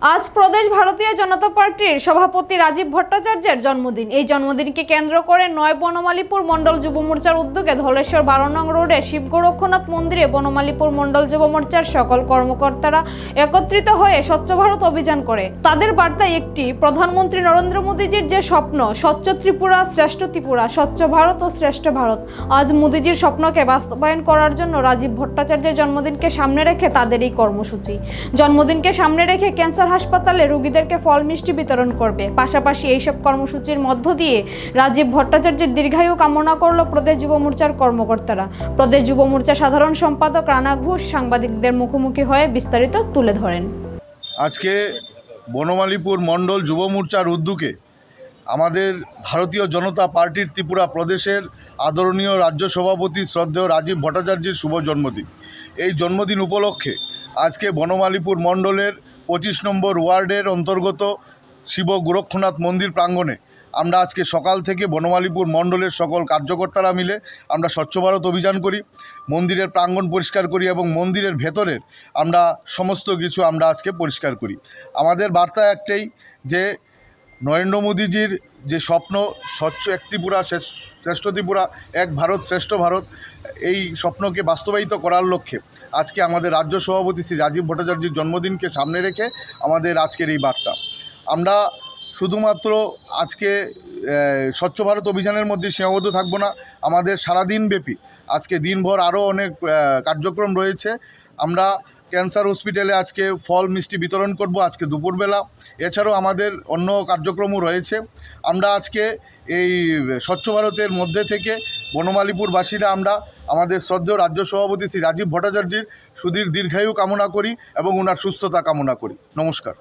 আজ প্রদেশ ভারতীয় জনতা পার্টির সভাপতি রাজীব ভট্টাচার্যের জন্মদিন। এই জন্মদিনকে কেন্দ্র করে নয় বনমালীপুর মণ্ডল যুব মোর্চার উদ্যোগে ধলেশ্বর 12 নং রোডে শিব গোরক্ষনাথ মন্দিরে বনমালীপুর মণ্ডল যুব মোর্চার সকল কর্মকর্তারা একত্রিত হয়ে স্বচ্ছ ভারত অভিযান করে। তাদের বার্তায় একটি, প্রধানমন্ত্রী নরেন্দ্র মোদীজির যে স্বপ্ন স্বচ্ছ ত্রিপুরা, শ্রেষ্ঠ ত্রিপুরা, স্বচ্ছ ভারত ও শ্রেষ্ঠ ভারত, আজ মোদীজির স্বপ্নকে বাস্তবায়ন করার জন্য রাজীব ভট্টাচার্যের জন্মদিনকে সামনে রেখে তাদের এই কর্মসূচি। জন্মদিনকে সামনে রেখে ক্যান্সার হাসপাতালে রোগীদেরকে ফল মিষ্টি বিতরণ করবে। পাশাপাশি এইসব কর্মসূচির মধ্য দিয়ে রাজীব ভট্টাচার্যের দীর্ঘায়ু কামনা করল প্রদেশ যুব মোর্চার কর্মকর্তারা। প্রদেশ যুব মোর্চা সাধারণ সম্পাদক রানা ঘোষ সাংবাদিকদের মুখোমুখি হয়ে বিস্তারিত তুলে ধরেন। আজকে বনমালীপুর মণ্ডল যুব মোর্চার উদ্যোগে আমাদের ভারতীয় জনতা পার্টির ত্রিপুরা প্রদেশের আদরণীয় রাজ্য সভাপতি শ্রদ্ধেয় রাজীব ভট্টাচার্যের শুভ জন্মদিন। এই জন্মদিন উপলক্ষে আজকে বনমালীপুর মণ্ডলের 25 নম্বর ওয়ার্ডের অন্তর্গত শিব গোরক্ষনাথ মন্দির প্রাঙ্গণে আমরা আজকে সকাল থেকে বনমালীপুর মণ্ডলের সকল কার্যকর্তারা মিলে আমরা স্বচ্ছ ভারত অভিযান করি, মন্দিরের প্রাঙ্গণ পরিষ্কার করি এবং মন্দিরের ভেতরের আমরা সমস্ত কিছু আমরা আজকে পরিষ্কার করি। আমাদের বার্তা একটাই, যে নরেন্দ্র মোদীজির যে স্বপ্ন স্বচ্ছ এক ত্রিপুরা, শ্রেষ্ঠ ত্রিপুরা, এক ভারত শ্রেষ্ঠ ভারত, এই স্বপ্নকে বাস্তবায়িত করার লক্ষ্যে আজকে আমাদের রাজ্য সভাপতি শ্রী রাজীব ভট্টাচার্যের জন্মদিনকে সামনে রেখে আমাদের আজকের এই বার্তা। আমরা শুধুমাত্র আজকে স্বচ্ছ ভারত অভিযানের মধ্যে সীমাবদ্ধ থাকবো না, আমাদের সারাদিন ব্যাপী আজকে দিনভর আরও অনেক কার্যক্রম রয়েছে। আমরা ক্যান্সার হসপিটালে আজকে ফল মিষ্টি বিতরণ করব আজকে দুপুরবেলা। এছাড়াও আমাদের অন্য কার্যক্রমও রয়েছে। আমরা আজকে এই স্বচ্ছ ভারতের মধ্যে থেকে বনমালীপুরবাসীরা আমরা আমাদের শ্রদ্ধেয় রাজ্য সভাপতি শ্রী রাজীব ভট্টাচার্যের সুদীর দীর্ঘায়ু কামনা করি এবং ওনার সুস্থতা কামনা করি। নমস্কার।